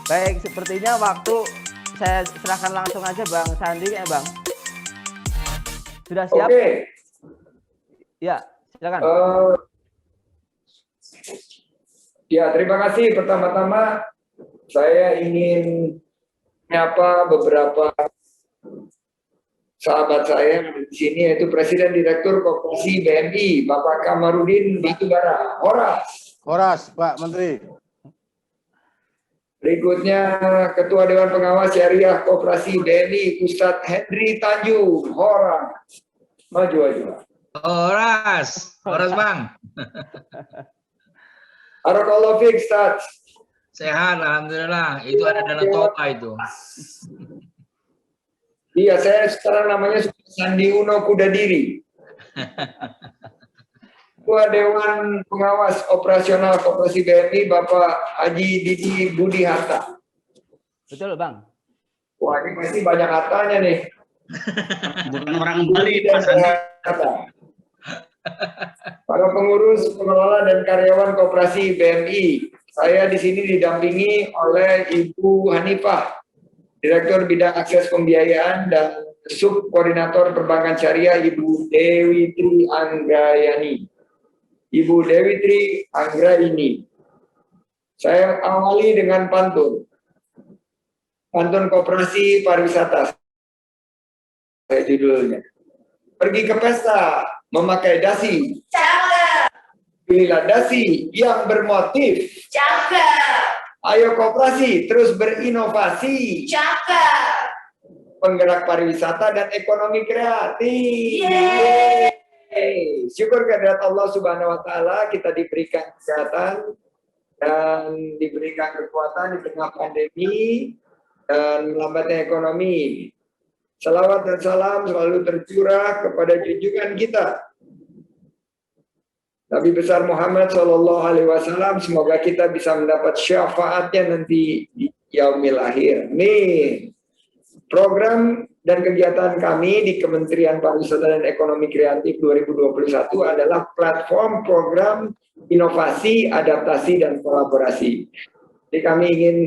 Baik, sepertinya waktu saya serahkan langsung aja Bang Sandi ya Bang. Sudah siap? Oke. Ya, silakan. Ya, terima kasih. Pertama-tama saya ingin menyapa beberapa sahabat saya di sini, yaitu Presiden Direktur Koperasi BNI, Bapak Kamarudin Batubara. Horas, Pak Menteri. Berikutnya Ketua Dewan Pengawas Syariah Koperasi BNI, Ustadz Hendri Tanjung. Horas. Maju aja. Horas Bang. Barakallahu fiik, Ustadz. Sehat, alhamdulillah. Itu ada Danau Toba itu. Iya, saya sekarang namanya Sandi Uno Kudadiri. Ketua Dewan Pengawas Operasional Koperasi BNI, Bapak Haji Didi Budi Hatta. Betul Bang. Wah, ini pasti banyak hartanya nih. Bukan orang Bali, Pak Sandi. Para pengurus, pengelola, dan karyawan Koperasi BNI. Saya di sini didampingi oleh Ibu Hanifah, Direktur Bidang Akses Pembiayaan dan Subkoordinator Perbankan Syariah, Ibu Dewi Tri Anggrayani. Ibu Dewi Tri Anggraini. Saya awali dengan pantun. Pantun Koperasi Pariwisata. Saya judulnya. Pergi ke pesta, memakai dasi. Cakep. Pilihlah dasi yang bermotif. Cakep. Ayo koperasi terus berinovasi. Cakep. Penggerak pariwisata dan ekonomi kreatif. Yeay. Syukur kehadirat Allah Subhanahu wa Ta'ala, kita diberikan kesehatan dan diberikan kekuatan di tengah pandemi dan melambatnya ekonomi. Salawat dan salam selalu tercurah kepada junjungan kita, Nabi besar Muhammad Shallallahu Alaihi Wasallam. Semoga kita bisa mendapat syafaatnya nanti di yaumil akhir. Amin. Program dan kegiatan kami di Kementerian Pariwisata dan Ekonomi Kreatif 2021 adalah platform program inovasi, adaptasi, dan kolaborasi. Jadi kami ingin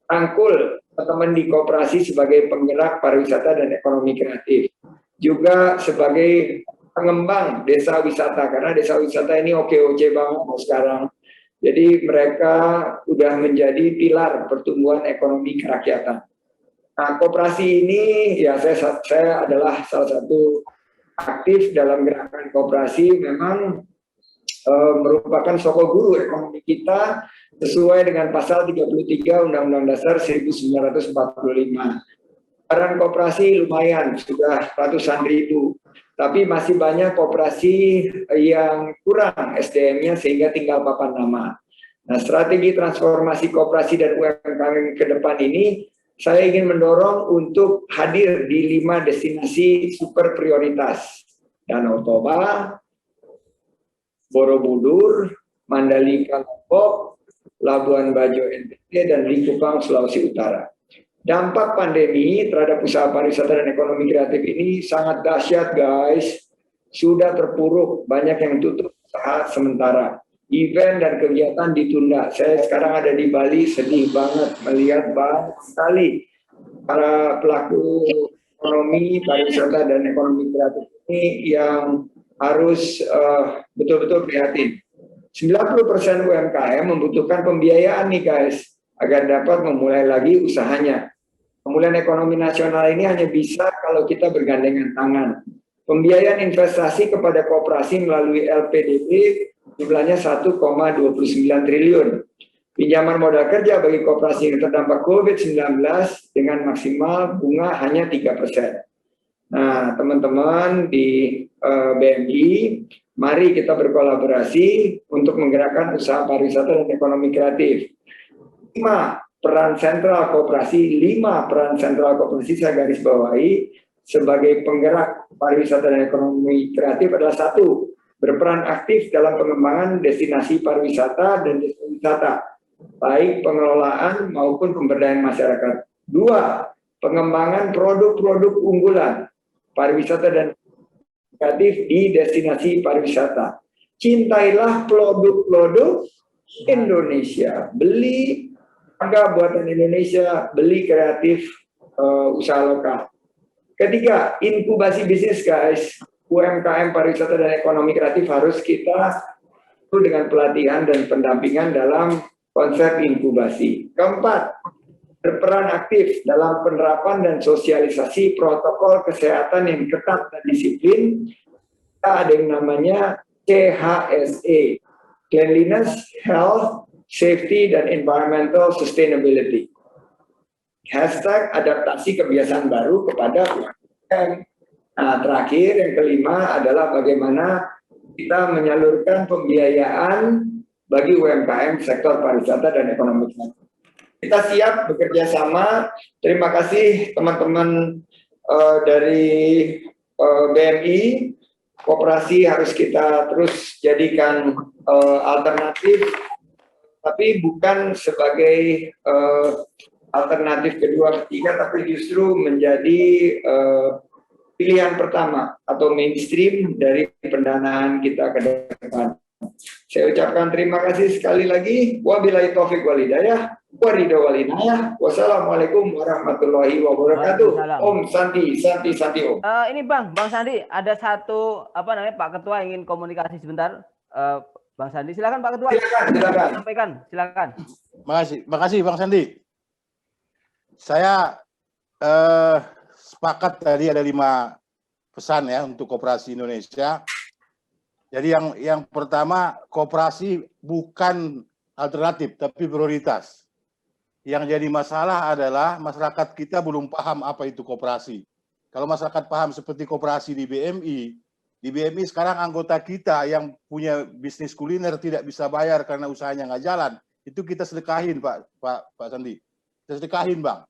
rangkul teman-teman di koperasi sebagai penggerak pariwisata dan ekonomi kreatif. Juga sebagai pengembang desa wisata, karena desa wisata ini oke-oke banget sekarang. Jadi mereka sudah menjadi pilar pertumbuhan ekonomi kerakyatan. Nah, koperasi ini ya saya adalah salah satu aktif dalam gerakan koperasi. Memang merupakan sokol guru ekonomi kita sesuai dengan pasal 33 Undang-Undang Dasar 1945. Peran koperasi lumayan, sudah ratusan ribu. Tapi masih banyak koperasi yang kurang SDM-nya sehingga tinggal papan nama. Nah, strategi transformasi koperasi dan UMKM ke depan ini saya ingin mendorong untuk hadir di 5 destinasi super prioritas. Danau Toba, Borobudur, Mandalika Lombok, Labuan Bajo NTT, dan Likupang Sulawesi Utara. Dampak pandemi terhadap usaha pariwisata dan ekonomi kreatif ini sangat dahsyat, guys. Sudah terpuruk, banyak yang tutup usaha sementara. Event dan kegiatan ditunda. Saya sekarang ada di Bali, sedih banget melihat banyak sekali para pelaku ekonomi, pariwisata, dan ekonomi kreatif ini yang harus betul-betul prihatin. 90% UMKM membutuhkan pembiayaan nih, guys, agar dapat memulai lagi usahanya. Pemulihan ekonomi nasional ini hanya bisa kalau kita bergandengan tangan. Pembiayaan investasi kepada koperasi melalui LPDP jumlahnya 1,29 triliun. Pinjaman modal kerja bagi koperasi yang terdampak COVID-19 dengan maksimal bunga hanya 3%. Nah, teman-teman di BNI, mari kita berkolaborasi untuk menggerakkan usaha pariwisata dan ekonomi kreatif. 5 peran sentral koperasi saya garis bawahi sebagai penggerak pariwisata dan ekonomi kreatif adalah: 1, berperan aktif dalam pengembangan destinasi pariwisata dan desa wisata, baik pengelolaan maupun pemberdayaan masyarakat. 2, pengembangan produk-produk unggulan pariwisata dan kreatif di destinasi pariwisata. Cintailah produk-produk Indonesia, beli Bangga buatan Indonesia, beli kreatif usaha lokal. Ketiga, inkubasi bisnis guys. UMKM pariwisata dan ekonomi kreatif harus kita dengan pelatihan dan pendampingan dalam konsep inkubasi. Keempat, berperan aktif dalam penerapan dan sosialisasi protokol kesehatan yang ketat dan disiplin. Kita ada yang namanya CHSE, Cleanliness, Health, Safety, dan Environmental Sustainability. Hashtag adaptasi kebiasaan baru kepada UMKM. Nah, terakhir yang kelima adalah bagaimana kita menyalurkan pembiayaan bagi UMKM sektor pariwisata dan ekonomi kreatif. Kita siap bekerja sama. Terima kasih teman-teman dari BMI. Koperasi harus kita terus jadikan alternatif, tapi bukan sebagai alternatif kedua, ketiga, tapi justru menjadi pilihan pertama atau mainstream dari pendanaan kita ke depan. Saya ucapkan terima kasih sekali lagi. Wabillahi taufik wal hidayah, waridho wal inayah. Wassalamualaikum warahmatullahi wabarakatuh. Om Santi, Santi, Santi Om. Ini Bang Sandi, ada satu Pak Ketua ingin komunikasi sebentar. Bang Sandi, silakan Pak Ketua. Silakan. Sampaikan, silakan. Makasih Bang Sandi. Saya sepakat tadi ada 5 pesan ya untuk koperasi Indonesia. Jadi yang pertama, koperasi bukan alternatif tapi prioritas. Yang jadi masalah adalah masyarakat kita belum paham apa itu koperasi. Kalau masyarakat paham seperti koperasi di BMI sekarang anggota kita yang punya bisnis kuliner tidak bisa bayar karena usahanya nggak jalan, itu kita sedekahin Pak Sandi. Kita sedekahin Bang.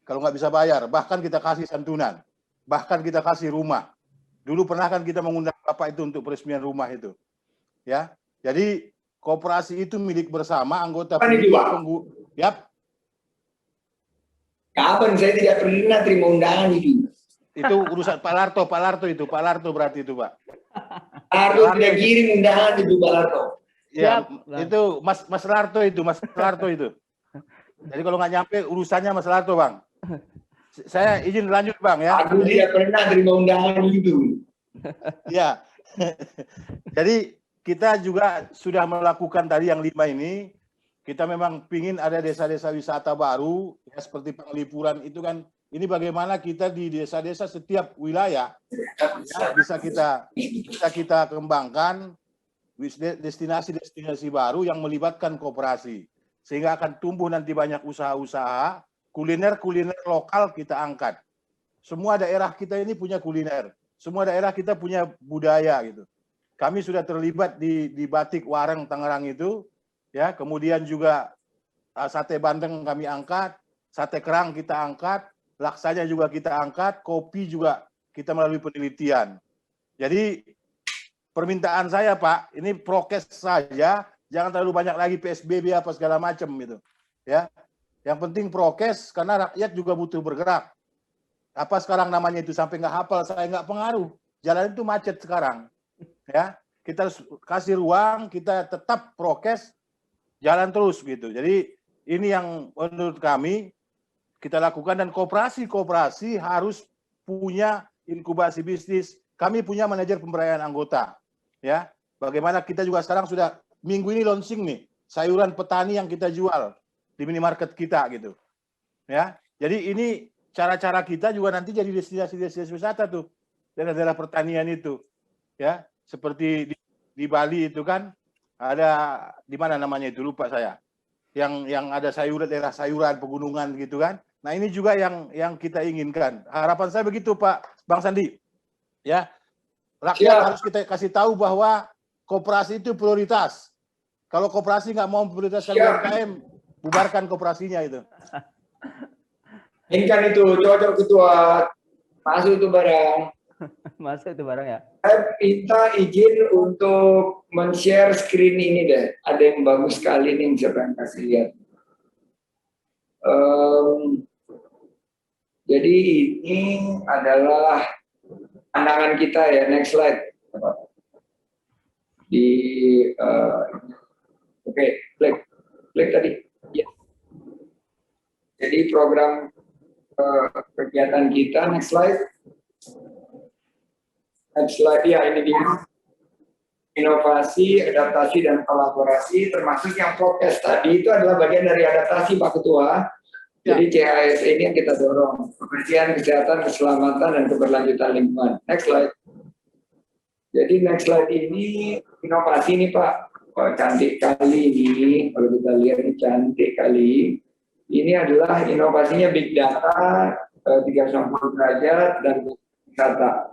Kalau nggak bisa bayar, bahkan kita kasih santunan, bahkan kita kasih rumah. Dulu pernah kan kita mengundang Bapak itu untuk peresmian rumah itu, ya. Jadi koperasi itu milik bersama anggota. Yap. Kapan saya tidak pernah terima undangan itu? Itu urusan Pak Larto berarti itu Pak. Larto tidak kirim undangan itu Pak Larto. Ya, itu Mas Larto itu. Jadi kalau nggak nyampe urusannya Mas Larto Bang. Saya izin lanjut Bang ya. Aku tidak pernah terima undangan itu. Ya. Jadi kita juga sudah melakukan tadi yang 5 ini. Kita memang pingin ada desa-desa wisata baru, ya, seperti Penglipuran itu kan. Ini bagaimana kita di desa-desa setiap wilayah ya, bisa kita kembangkan destinasi-destinasi baru yang melibatkan koperasi. Sehingga akan tumbuh nanti banyak usaha-usaha, kuliner lokal kita angkat. Semua daerah kita ini punya kuliner. Semua daerah kita punya budaya gitu. Kami sudah terlibat di Batik Wareng Tangerang itu, ya. Kemudian juga sate bandeng kami angkat, sate kerang kita angkat, laksanya juga kita angkat, kopi juga kita melalui penelitian. Jadi permintaan saya Pak, ini prokes saja, jangan terlalu banyak lagi PSBB apa segala macam gitu, ya. Yang penting prokes karena rakyat juga butuh bergerak. Apa sekarang namanya itu sampai nggak hafal, saya nggak pengaruh. Jalan itu macet sekarang, ya. Kita kasih ruang, kita tetap prokes, jalan terus gitu. Jadi ini yang menurut kami kita lakukan, dan koperasi harus punya inkubasi bisnis. Kami punya manajer pemberdayaan anggota, ya. Bagaimana kita juga sekarang sudah minggu ini launching nih sayuran petani yang kita jual di minimarket kita gitu, ya. Jadi ini cara-cara kita juga nanti jadi destinasi wisata tuh daerah-daerah pertanian itu, ya. Seperti di Bali itu kan ada di mana namanya itu lupa saya, yang ada sayuran, daerah sayuran pegunungan gitu kan. Nah ini juga yang kita inginkan. Harapan saya begitu Pak Bang Sandi, ya. Rakyat harus kita kasih tahu bahwa koperasi itu prioritas. Kalau koperasi nggak mau prioritaskan UMKM, bubarkan koperasinya itu. Inginkan itu, cocok Ketua. Masuk itu barang. Masuk itu barang ya. Saya minta izin untuk men-share screen ini deh. Ada yang bagus sekali nih, siapa yang kasih lihat. Jadi ini adalah pandangan kita ya. Next slide. Oke, klik tadi. Ya. Jadi program kegiatan kita, next slide. Next slide, ya ini dia. Inovasi, adaptasi, dan kolaborasi, termasuk yang prokes tadi itu adalah bagian dari adaptasi Pak Ketua. Jadi CHS ini yang kita dorong, kebersihan, kesehatan, keselamatan, dan keberlanjutan lingkungan. Next slide. Jadi next slide ini inovasi nih Pak. Oh, cantik kali ini, kalau kita lihat ini cantik kali. Ini adalah inovasinya Big Data, 360 derajat, dan wisata,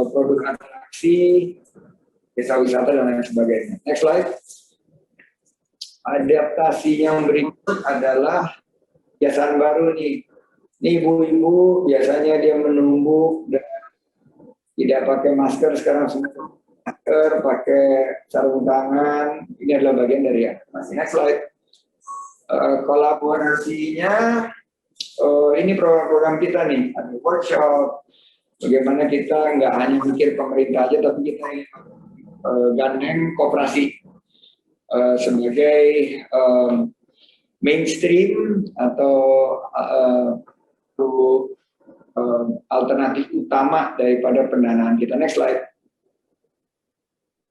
produk atraksi, desa wisata, dan lain sebagainya. Next slide. Adaptasi yang berikut adalah kebiasaan baru nih. Ini ibu-ibu biasanya dia menumbuk dan tidak pakai masker, sekarang semua masker, pakai sarung tangan. Ini adalah bagian dari adaptasi. Next slide. Kolaborasinya, ini program-program kita nih, ada workshop. Bagaimana kita nggak hanya mikir pemerintah aja, tapi kita gandeng koperasi sebagai mainstream atau alternatif utama daripada pendanaan kita. Next slide.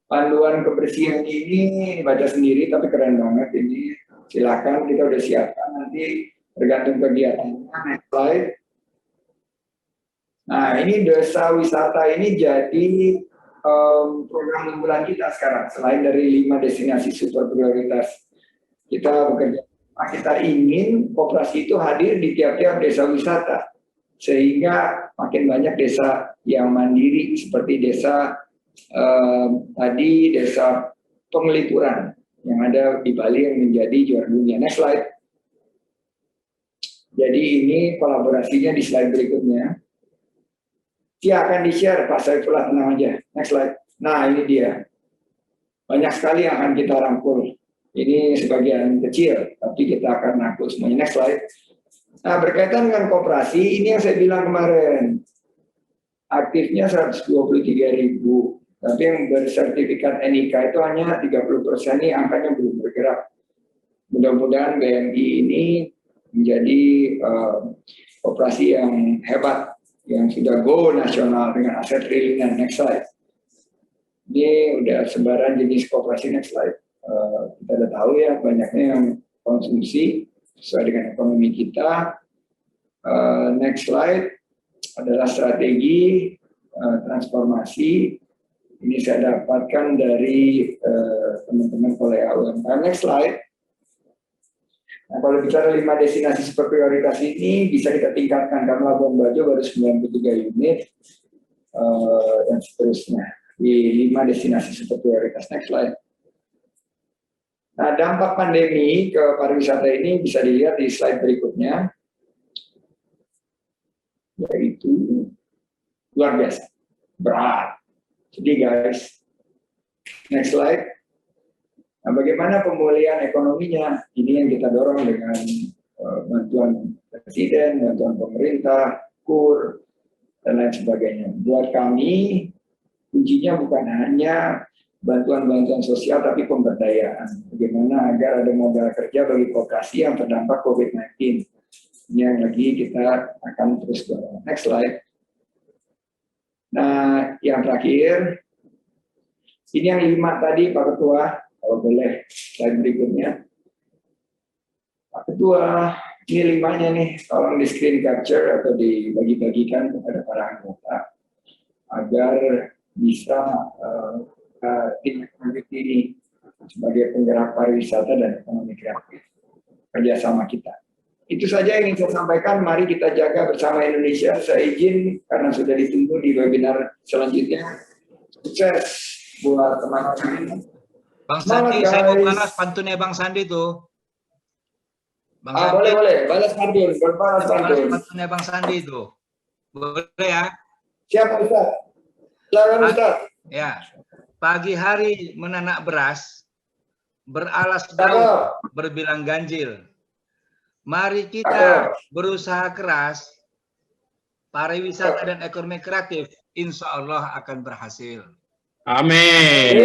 Panduan kebersihan ini baca sendiri tapi keren banget ini. Silakan, kita udah siapkan, nanti tergantung kegiatannya. Next slide. Nah, ini desa wisata ini jadi program unggulan kita sekarang. Selain dari 5 destinasi super prioritas, kita bekerja. Kita ingin koperasi itu hadir di tiap-tiap desa wisata, sehingga makin banyak desa yang mandiri seperti desa tadi, desa Pengelipuran yang ada di Bali yang menjadi juara dunia. Next slide. Jadi ini kolaborasinya di slide berikutnya. Dia akan di-share, Pak Saifullah, tenang aja. Next slide. Nah, ini dia. Banyak sekali yang akan kita rangkul. Ini sebagian kecil, tapi kita akan rangkul semuanya. Next slide. Nah, berkaitan dengan koperasi, ini yang saya bilang kemarin. Aktifnya 123.000. Tapi yang bersertifikat NIK itu hanya 30%, ini angkanya belum bergerak. Mudah-mudahan BMI ini menjadi koperasi yang hebat, yang sudah go nasional dengan aset triliunan. Next slide. Ini udah sebaran jenis koperasi. Next slide. Kita udah tahu ya, banyaknya yang konsumsi sesuai dengan ekonomi kita. Next slide adalah strategi transformasi. Ini saya dapatkan dari teman-teman kolega UMKM. Next slide. Nah, kalau bicara 5 destinasi super prioritas ini bisa kita tingkatkan, karena Labuan Bajo baru 93 unit dan seterusnya di 5 destinasi super prioritas. Next slide. Nah, dampak pandemi ke pariwisata ini bisa dilihat di slide berikutnya, yaitu luar biasa, berat. Jadi guys, next slide. Nah, bagaimana pemulihan ekonominya? Ini yang kita dorong dengan bantuan presiden, bantuan pemerintah, KUR, dan lain sebagainya. Buat kami, kuncinya bukan hanya bantuan-bantuan sosial, tapi pemberdayaan. Bagaimana agar ada modal kerja bagi koperasi yang terdampak COVID-19. Ini yang lagi kita akan terus dorong. Next slide. Nah, yang terakhir, ini yang 5 tadi Pak Ketua, kalau boleh slide berikutnya. Pak Ketua, ini 5-nya nih, tolong di screen capture atau dibagi-bagikan kepada para anggota agar bisa tindak lanjut ini sebagai penggerak pariwisata dan ekonomi kreatif kerjasama kita. Itu saja yang ingin saya sampaikan. Mari kita jaga bersama Indonesia. Saya izin karena sudah ditunggu di webinar selanjutnya. Sukses buat teman-teman. Bang Sandi, saya mau balas pantunnya Bang Sandi tuh. Bang Sandi, boleh. Balas pantun. Balas pantun. Pantunnya Bang Sandi itu. Boleh ya? Siap, Ustaz. Silakan, Ustaz. Ya. Pagi hari menanak beras, beralas daun, berbilang ganjil. Mari kita berusaha keras, pariwisata dan ekonomi kreatif, insya Allah akan berhasil. Amin.